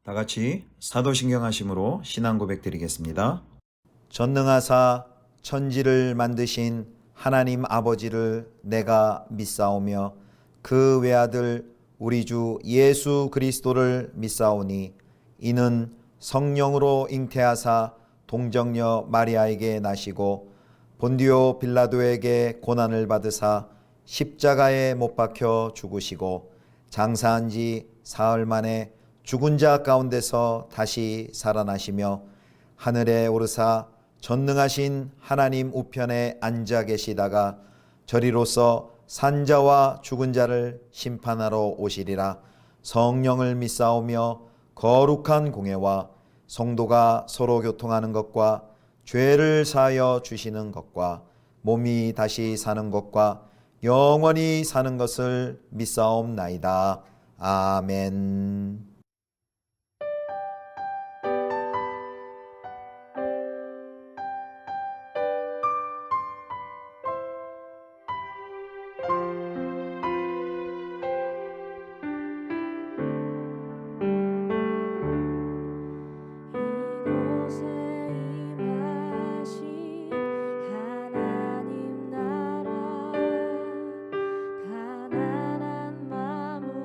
다 같이 사도신경 하심으로 신앙 고백 드리겠습니다. 전능하사 천지를 만드신 하나님 아버지를 내가 믿사오며 그 외아들 우리 주 예수 그리스도를 믿사오니 이는 성령으로 잉태하사 동정녀 마리아에게 나시고 본디오 빌라도에게 고난을 받으사 십자가에 못 박혀 죽으시고 장사한 지 사흘 만에 죽은 자 가운데서 다시 살아나시며 하늘에 오르사 전능하신 하나님 우편에 앉아 계시다가 저리로서 산자와 죽은 자를 심판하러 오시리라. 성령을 믿사오며 거룩한 공회와 성도가 서로 교통하는 것과 죄를 사하여 주시는 것과 몸이 다시 사는 것과 영원히 사는 것을 믿사옵나이다. 아멘. 이곳에 임하신 하나님 나라 가난한 마음으로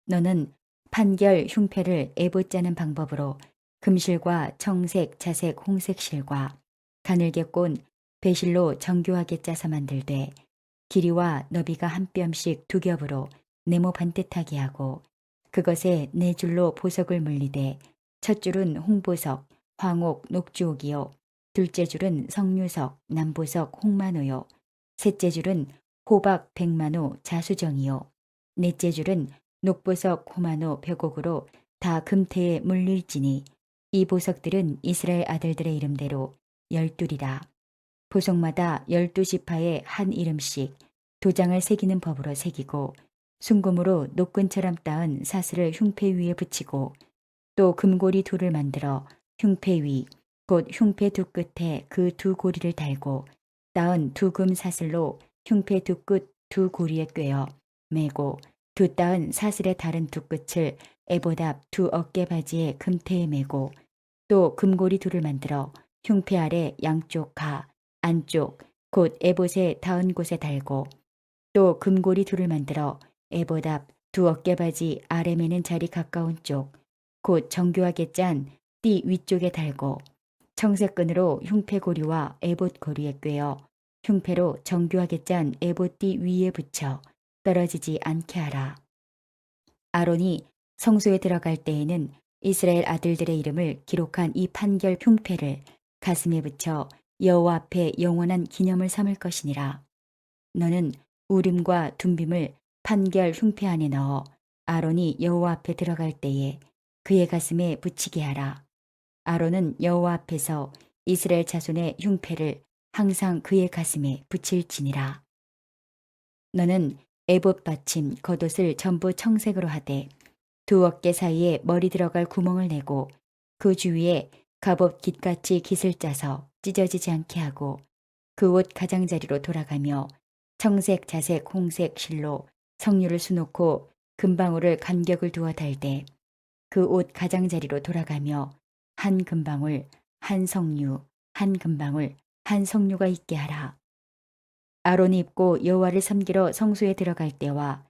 너는 판결 흉패를 에봇 짜는 방법으로 금실과 청색, 자색, 홍색 실과 가늘게 꼰 배실로 정교하게 짜서 만들되 길이와 너비가 한 뼘씩 두 겹으로 네모 반듯하게 하고 그것에 네 줄로 보석을 물리되 첫 줄은 홍보석, 황옥, 녹주옥이요 둘째 줄은 석류석, 남보석, 홍만호요 셋째 줄은 호박, 백만호, 자수정이요 넷째 줄은 녹보석, 호만호, 벽옥으로 다 금태에 물릴지니 이 보석들은 이스라엘 아들들의 이름대로 12이라. 보석마다 12지파에 한 이름씩 도장을 새기는 법으로 새기고 순금으로 노끈처럼 따은 사슬을 흉패 위에 붙이고 또 금고리 둘을 만들어 흉패 위, 곧 흉패 두 끝에 그 두 고리를 달고 따은 두 금 사슬로 흉패 두 끝 두 고리에 꿰어 매고 두 따은 사슬의 다른 두 끝을 에봇 앞 두 어깨 바지에 금태에 매고 또 금고리 둘을 만들어 흉패 아래 양쪽 가, 안쪽, 곧 에봇의 닿은 곳에 달고 또 금고리 둘을 만들어 에봇 앞 두 어깨 바지 아래 매는 자리 가까운 쪽, 곧 정교하게 짠 띠 위쪽에 달고 청색 끈으로 흉패 고리와 에봇 고리에 꿰어 흉패로 정교하게 짠 에봇 띠 위에 붙여 떨어지지 않게 하라. 아론이 성소에 들어갈 때에는 이스라엘 아들들의 이름을 기록한 이 판결 흉패를 가슴에 붙여 여호와 앞에 영원한 기념을 삼을 것이니라. 너는 우림과 둠빔을 판결 흉패 안에 넣어 아론이 여호와 앞에 들어갈 때에 그의 가슴에 붙이게 하라. 아론은 여호와 앞에서 이스라엘 자손의 흉패를 항상 그의 가슴에 붙일지니라. 너는 에봇 받침 겉옷을 전부 청색으로 하되 두 어깨 사이에 머리 들어갈 구멍을 내고 그 주위에 갑옷 깃같이 깃을 짜서 찢어지지 않게 하고 그 옷 가장자리로 돌아가며 청색, 자색, 홍색 실로 석류를 수놓고 금방울을 간격을 두어 달되 그 옷 가장자리로 돌아가며 한 금방울, 한 석류, 한 금방울, 한 석류가 있게 하라. 아론이 입고 여호와를 섬기러 성소에 들어갈 때와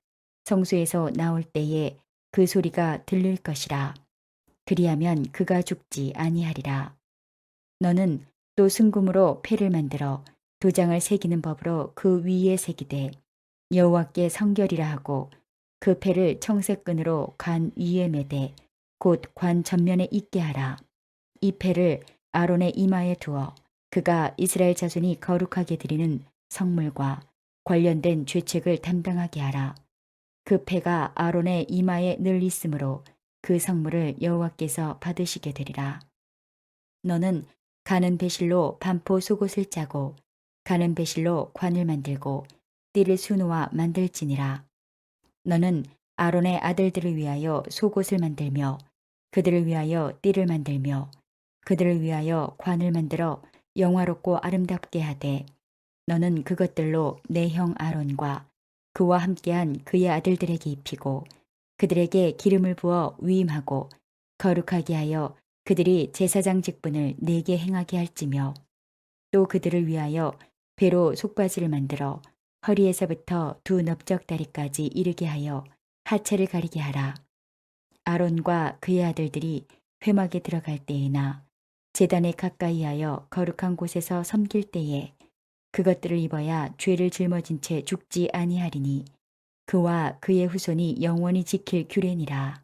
성소에서 나올 때에 그 소리가 들릴 것이라. 그리하면 그가 죽지 아니하리라. 너는 또 순금으로 패를 만들어 도장을 새기는 법으로 그 위에 새기되 여호와께 성결이라 하고 그 패를 청색 끈으로 관 위에 매되 곧 관 전면에 있게 하라. 이 패를 아론의 이마에 두어 그가 이스라엘 자손이 거룩하게 드리는 성물과 관련된 죄책을 담당하게 하라. 그 패가 아론의 이마에 늘 있으므로 그 성물을 여호와께서 받으시게 되리라. 너는 가는 배실로 반포 속옷을 짜고 가는 배실로 관을 만들고 띠를 수놓아 만들지니라. 너는 아론의 아들들을 위하여 속옷을 만들며 그들을 위하여 띠를 만들며 그들을 위하여 관을 만들어 영화롭고 아름답게 하되 너는 그것들로 내 형 아론과 그와 함께한 그의 아들들에게 입히고 그들에게 기름을 부어 위임하고 거룩하게 하여 그들이 제사장 직분을 내게 행하게 할지며 또 그들을 위하여 배로 속바지를 만들어 허리에서부터 두 넓적다리까지 이르게 하여 하체를 가리게 하라. 아론과 그의 아들들이 회막에 들어갈 때에나 제단에 가까이 하여 거룩한 곳에서 섬길 때에 그것들을 입어야 죄를 짊어진 채 죽지 아니하리니 그와 그의 후손이 영원히 지킬 규례니라.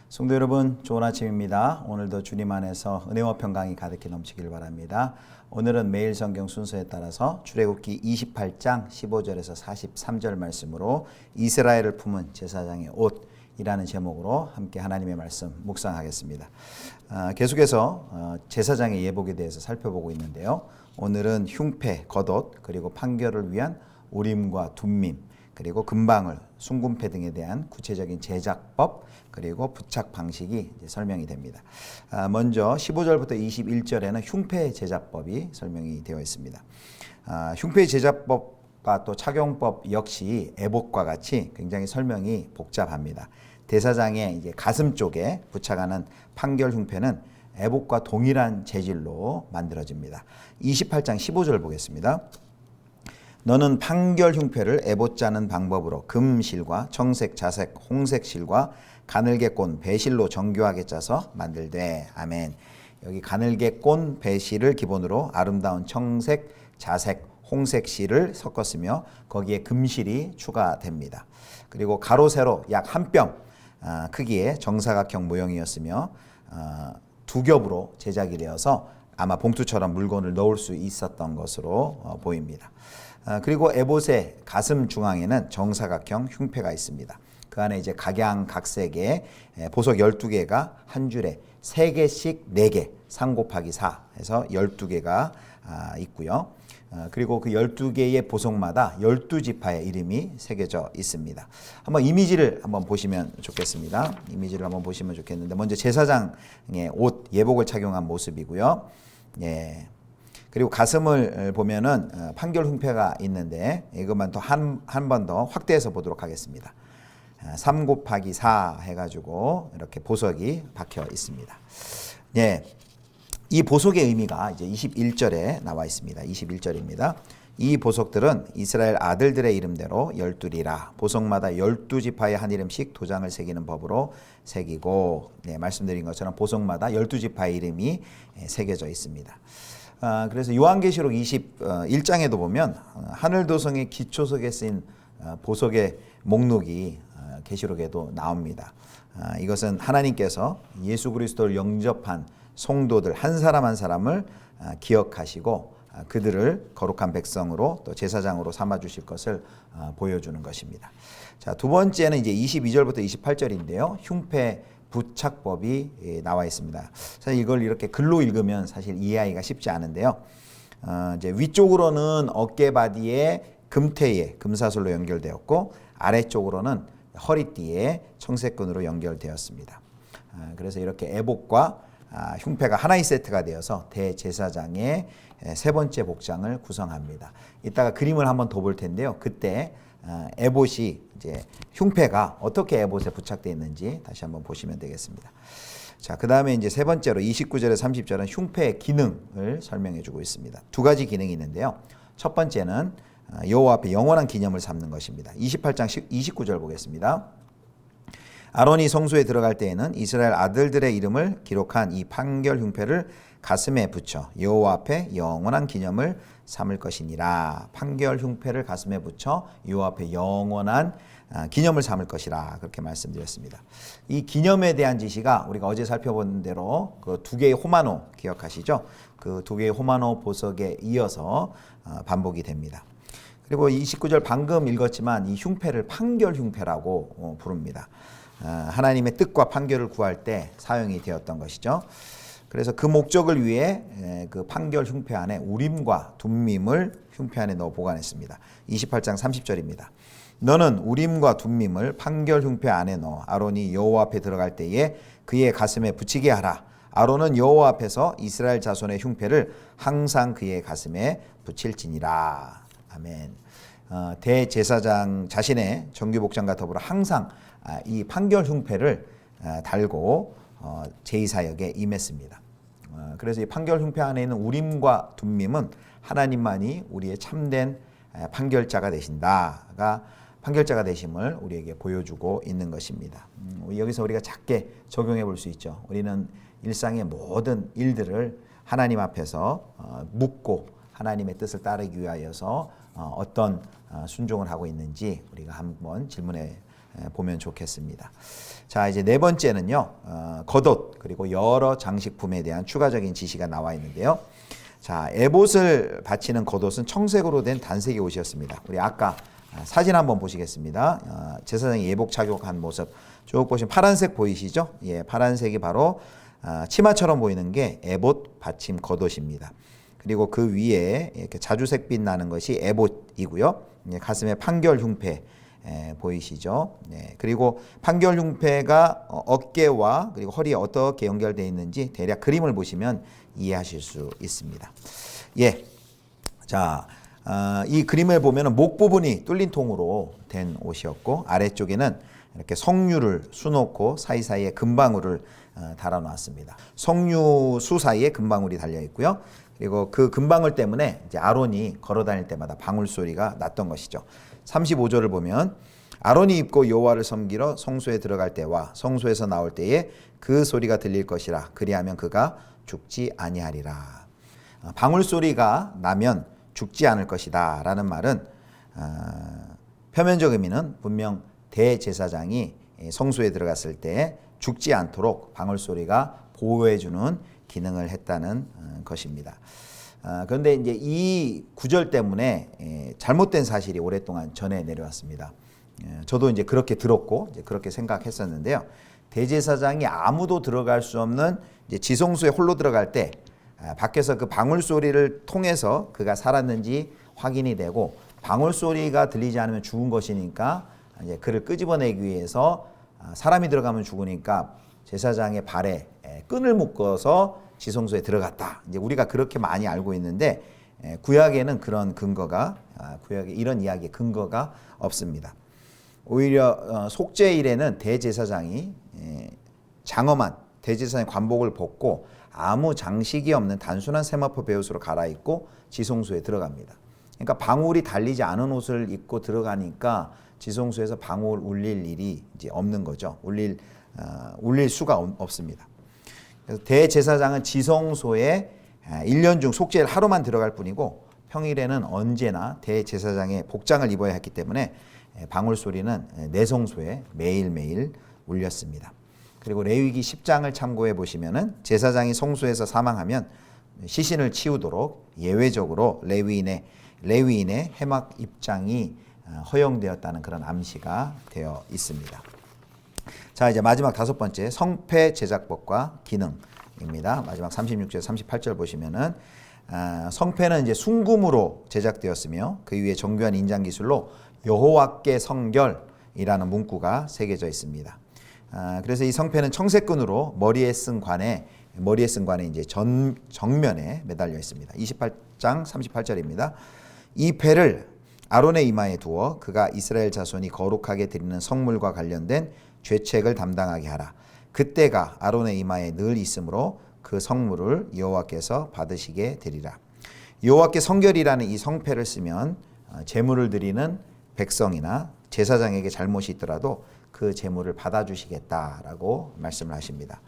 성도 여러분, 좋은 아침입니다. 오늘도 주님 안에서 은혜와 평강이 가득히 넘치길 바랍니다. 오늘은 매일 성경 순서에 따라서 출애굽기 28장 15절에서 43절 말씀으로 이스라엘을 품은 제사장의 옷이라는 제목으로 함께 하나님의 말씀 묵상하겠습니다. 계속해서 제사장의 예복에 대해서 살펴보고 있는데요. 오늘은 흉패, 겉옷, 그리고 판결을 위한 우림과 둠밈, 그리고 금방울, 순금패 등에 대한 구체적인 제작법, 그리고 부착 방식이 설명이 됩니다. 먼저 15절부터 21절에는 흉패 제작법이 설명이 되어 있습니다. 흉패 제작법과 또 착용법 역시 에봇과 같이 굉장히 설명이 복잡합니다. 대사장의 이제 가슴 쪽에 부착하는 판결 흉패는 에봇과 동일한 재질로 만들어집니다. 28장 15절 보겠습니다. 너는 판결 흉패를 에봇 짜는 방법으로 금실과 청색, 자색, 홍색 실과 가늘게 꼰 배실로 정교하게 짜서 만들되. 아멘. 여기 가늘게 꼰 배실을 기본으로 아름다운 청색, 자색, 홍색 실을 섞었으며 거기에 금실이 추가됩니다. 그리고 가로 세로 약 한 뼘 크기의 정사각형 모형이었으며 두 겹으로 제작이 되어서 아마 봉투처럼 물건을 넣을 수 있었던 것으로 보입니다. 그리고 에봇의 가슴 중앙에는 정사각형 흉패가 있습니다. 그 안에 이제 각양각색의 보석 12개가 한 줄에 3개씩 4개, 3 곱하기 4 해서 12개가 있고요. 그리고 그 12개의 보석마다 12지파의 이름이 새겨져 있습니다. 한번 이미지를 한번 보시면 좋겠습니다. 이미지를 한번 보시면 좋겠는데 먼저 제사장의 옷, 예복을 착용한 모습이고요. 예. 그리고 가슴을 보면은 판결 흉패가 있는데 이것만 더 한 번 더 확대해서 보도록 하겠습니다. 3 곱하기 4 해가지고 이렇게 보석이 박혀 있습니다. 예. 이 보석의 의미가 이제 21절에 나와 있습니다. 21절입니다. 이 보석들은 이스라엘 아들들의 이름대로 12리라 보석마다 12지파의 한 이름씩 도장을 새기는 법으로 새기고, 네, 말씀드린 것처럼 보석마다 12지파의 이름이 새겨져 있습니다. 그래서 요한계시록 21장에도 보면 하늘도성의 기초석에 쓰인 보석의 목록이 계시록에도 나옵니다. 이것은 하나님께서 예수 그리스도를 영접한 성도들 한 사람 한 사람을 기억하시고 그들을 거룩한 백성으로 또 제사장으로 삼아 주실 것을 보여주는 것입니다. 자, 두 번째는 이제 22절부터 28절인데요. 흉패 부착법이 나와 있습니다. 사실 이걸 이렇게 글로 읽으면 사실 이해하기가 쉽지 않은데요. 이제 위쪽으로는 어깨바디에 금테에 금사슬로 연결되었고 아래쪽으로는 허리띠에 청색끈으로 연결되었습니다. 그래서 이렇게 에봇과 흉패가 하나의 세트가 되어서 대제사장의 세 번째 복장을 구성합니다. 이따가 그림을 한번 더 볼 텐데요. 그때 에봇이 이제 흉패가 어떻게 에봇에 부착되어 있는지 다시 한번 보시면 되겠습니다. 자, 그 다음에 이제 세 번째로 29절에 30절은 흉패의 기능을 설명해 주고 있습니다. 두 가지 기능이 있는데요. 첫 번째는 여호와 앞에 영원한 기념을 삼는 것입니다. 28장 29절 보겠습니다. 아론이 성소에 들어갈 때에는 이스라엘 아들들의 이름을 기록한 이 판결 흉패를 가슴에 붙여 여호와 앞에 영원한 기념을 삼을 것이니라. 판결 흉패를 가슴에 붙여 여호와 앞에 영원한 기념을 삼을 것이라 그렇게 말씀드렸습니다. 이 기념에 대한 지시가 우리가 어제 살펴본 대로 그 두 개의 호마노 기억하시죠? 그 두 개의 호마노 보석에 이어서 반복이 됩니다. 그리고 29절 방금 읽었지만 이 흉패를 판결 흉패라고 부릅니다. 하나님의 뜻과 판결을 구할 때 사용이 되었던 것이죠. 그래서 그 목적을 위해 그 판결 흉패 안에 우림과 둠밈을 흉패 안에 넣어 보관했습니다. 28장 30절입니다. 너는 우림과 둠밈을 판결 흉패 안에 넣어 아론이 여호와 앞에 들어갈 때에 그의 가슴에 붙이게 하라. 아론은 여호와 앞에서 이스라엘 자손의 흉패를 항상 그의 가슴에 붙일지니라. 아멘. 대제사장 자신의 정규복장과 더불어 항상 이 판결 흉패를 달고 제의사역에 임했습니다. 그래서 이 판결 흉패 안에 있는 우림과 둠밈은 하나님만이 우리의 참된 판결자가 되신다가 판결자가 되심을 우리에게 보여주고 있는 것입니다. 여기서 우리가 작게 적용해 볼 수 있죠. 우리는 일상의 모든 일들을 하나님 앞에서 묻고 하나님의 뜻을 따르기 위하여서 어떤 순종을 하고 있는지 우리가 한번 질문해 보면 좋겠습니다. 자, 이제 네 번째는요, 겉옷 그리고 여러 장식품에 대한 추가적인 지시가 나와 있는데요. 자, 에봇을 받치는 겉옷은 청색으로 된 단색의 옷이었습니다. 우리 아까 사진 한번 보시겠습니다. 제사장이 예복 착용한 모습 쭉 보시면 파란색 보이시죠? 예, 파란색이 바로 치마처럼 보이는 게 에봇 받침 겉옷입니다. 그리고 그 위에 이렇게 자주색빛 나는 것이 에봇이고요. 가슴에 판결 흉패 보이시죠? 네. 그리고 판결 흉패가 어깨와 그리고 허리에 어떻게 연결되어 있는지 대략 그림을 보시면 이해하실 수 있습니다. 예. 자, 이 그림을 보면 목 부분이 뚫린 통으로 된 옷이었고 아래쪽에는 이렇게 석류를 수놓고 사이사이에 금방울을 달아 놨습니다. 석류수 사이에 금방울이 달려 있고요. 그리고 그 금방울 때문에 이제 아론이 걸어 다닐 때마다 방울 소리가 났던 것이죠. 35절을 보면 아론이 입고 여호와를 섬기러 성소에 들어갈 때와 성소에서 나올 때에 그 소리가 들릴 것이라. 그리하면 그가 죽지 아니하리라. 방울 소리가 나면 죽지 않을 것이다 라는 말은 표면적 의미는 분명 대제사장이 성소에 들어갔을 때 죽지 않도록 방울 소리가 보호해주는 기능을 했다는 것입니다. 그런데 이제 이 구절 때문에 잘못된 사실이 오랫동안 전해 내려왔습니다. 저도 이제 그렇게 들었고 이제 그렇게 생각했었는데요. 대제사장이 아무도 들어갈 수 없는 이제 지성소에 홀로 들어갈 때 밖에서 그 방울 소리를 통해서 그가 살았는지 확인이 되고 방울 소리가 들리지 않으면 죽은 것이니까 이제 그를 끄집어내기 위해서 사람이 들어가면 죽으니까 제사장의 발에 끈을 묶어서 지성소에 들어갔다. 이제 우리가 그렇게 많이 알고 있는데 구약에는 그런 근거가 구약에 이런 이야기의 근거가 없습니다. 오히려 속죄일에는 대제사장이 장엄한 대제사장의 관복을 벗고 아무 장식이 없는 단순한 세마포 베옷으로 갈아입고 지성소에 들어갑니다. 그러니까 방울이 달리지 않은 옷을 입고 들어가니까 지성소에서 방울 울릴 일이 이제 없는 거죠. 울릴 수가 없습니다. 그래서 대제사장은 지성소에 1년 중 속죄일 하루만 들어갈 뿐이고 평일에는 언제나 대제사장의 복장을 입어야 했기 때문에 방울 소리는 내성소에 매일매일 울렸습니다. 그리고 레위기 10장을 참고해 보시면은 제사장이 성소에서 사망하면 시신을 치우도록 예외적으로 레위인의 해막 입장이 허용되었다는 그런 암시가 되어 있습니다. 자, 이제 마지막 다섯 번째 성패 제작법과 기능입니다. 마지막 36절, 38절 보시면은 성패는 이제 순금으로 제작되었으며 그 위에 정교한 인장 기술로 여호와께 성결이라는 문구가 새겨져 있습니다. 그래서 이 성패는 청색끈으로 머리에 쓴 관에 이제 정면에 매달려 있습니다. 28장 38절입니다. 이 패를 아론의 이마에 두어 그가 이스라엘 자손이 거룩하게 드리는 성물과 관련된 죄책을 담당하게 하라. 그때가 아론의 이마에 늘 있으므로 그 성물을 여호와께서 받으시게 되리라. 여호와께 성결이라는 이 성패를 쓰면 제물을 드리는 백성이나 제사장에게 잘못이 있더라도 그 제물을 받아주시겠다라고 말씀을 하십니다.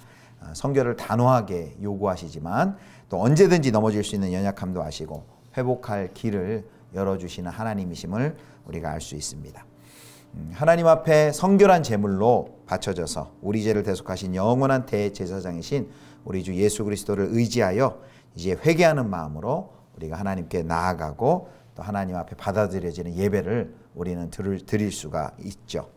성결을 단호하게 요구하시지만 또 언제든지 넘어질 수 있는 연약함도 아시고 회복할 길을 열어주시는 하나님이심을 우리가 알 수 있습니다. 하나님 앞에 성결한 제물로 바쳐져서 우리 죄를 대속하신 영원한 대제사장이신 우리 주 예수 그리스도를 의지하여 이제 회개하는 마음으로 우리가 하나님께 나아가고 또 하나님 앞에 받아들여지는 예배를 우리는 드릴 수가 있죠.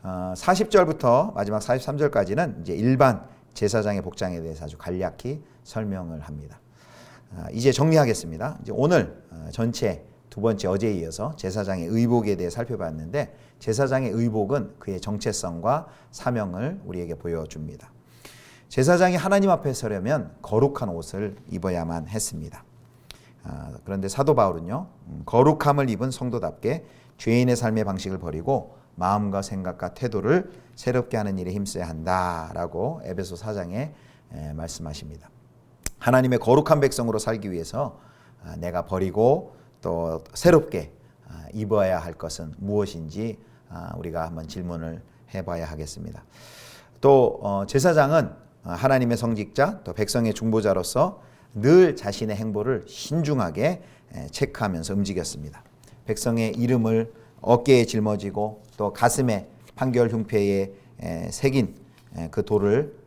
40절부터 마지막 43절까지는 이제 일반 제사장의 복장에 대해서 아주 간략히 설명을 합니다. 이제 정리하겠습니다. 이제 오늘 전체 두 번째 어제에 이어서 제사장의 의복에 대해 살펴봤는데 제사장의 의복은 그의 정체성과 사명을 우리에게 보여줍니다. 제사장이 하나님 앞에 서려면 거룩한 옷을 입어야만 했습니다. 그런데 사도 바울은요, 거룩함을 입은 성도답게 죄인의 삶의 방식을 버리고 마음과 생각과 태도를 새롭게 하는 일에 힘써야 한다라고 에베소 4장에 말씀하십니다. 하나님의 거룩한 백성으로 살기 위해서 내가 버리고 또 새롭게 입어야 할 것은 무엇인지 우리가 한번 질문을 해봐야 하겠습니다. 또 제사장은 하나님의 성직자 또 백성의 중보자로서 늘 자신의 행보를 신중하게 체크하면서 움직였습니다. 백성의 이름을 어깨에 짊어지고 또 가슴에 판결 흉패에 새긴 그 돌을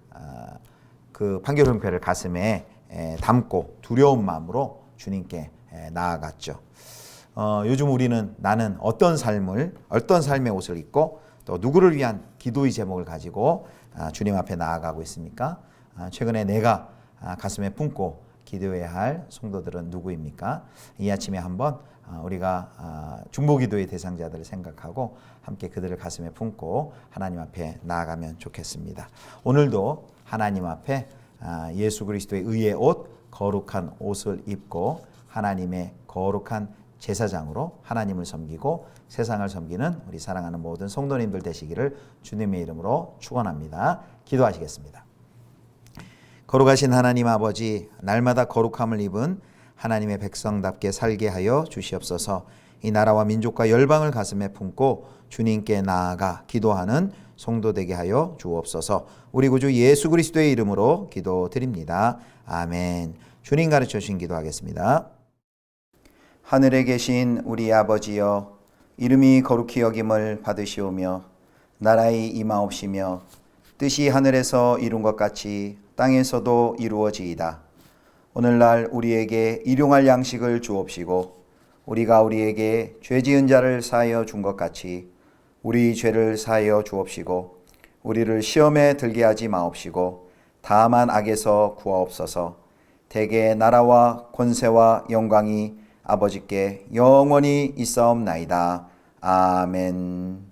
그 판결 흉패를 가슴에 담고 두려운 마음으로 주님께 나아갔죠. 요즘 우리는 나는 어떤 삶의 옷을 입고 또 누구를 위한 기도의 제목을 가지고 주님 앞에 나아가고 있습니까? 최근에 내가 가슴에 품고 기도해야 할 성도들은 누구입니까? 이 아침에 한번 우리가 중보기도의 대상자들을 생각하고 함께 그들을 가슴에 품고 하나님 앞에 나아가면 좋겠습니다. 오늘도 하나님 앞에 예수 그리스도의 의의 옷, 거룩한 옷을 입고 하나님의 거룩한 제사장으로 하나님을 섬기고 세상을 섬기는 우리 사랑하는 모든 성도님들 되시기를 주님의 이름으로 축원합니다. 기도하시겠습니다. 거룩하신 하나님 아버지, 날마다 거룩함을 입은 하나님의 백성답게 살게 하여 주시옵소서. 이 나라와 민족과 열방을 가슴에 품고 주님께 나아가 기도하는 성도 되게 하여 주옵소서. 우리 구주 예수 그리스도의 이름으로 기도드립니다. 아멘. 주님 가르쳐 주신 기도하겠습니다. 하늘에 계신 우리 아버지여, 이름이 거룩히 여김을 받으시오며 나라의 임하옵시며 뜻이 하늘에서 이룬 것 같이 땅에서도 이루어지이다. 오늘날 우리에게 일용할 양식을 주옵시고 우리가 우리에게 죄 지은 자를 사하여 준 것 같이 우리 죄를 사하여 주옵시고 우리를 시험에 들게 하지 마옵시고 다만 악에서 구하옵소서. 대개 나라와 권세와 영광이 아버지께 영원히 있사옵나이다. 아멘.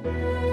주